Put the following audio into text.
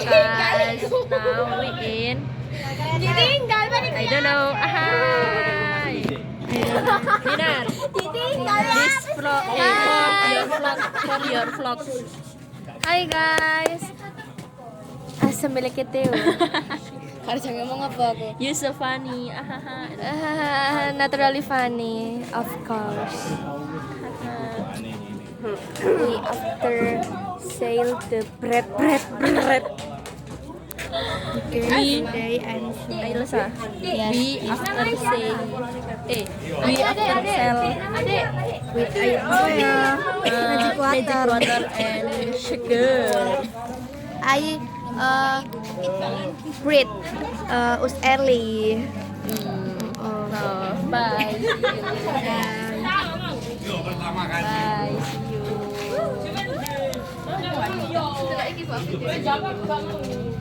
guys. Now we in. I don't know. Hi. Dinar. This vlog for your vlog. Hi guys. Assalamualaikum. Harus ngomong apa aku? You so funny. Naturally funny, of course. We after sail the bread. We and Elsa. We after say. We after sell with air magic water and sugar. I bread us early. Bye. Bye. See you.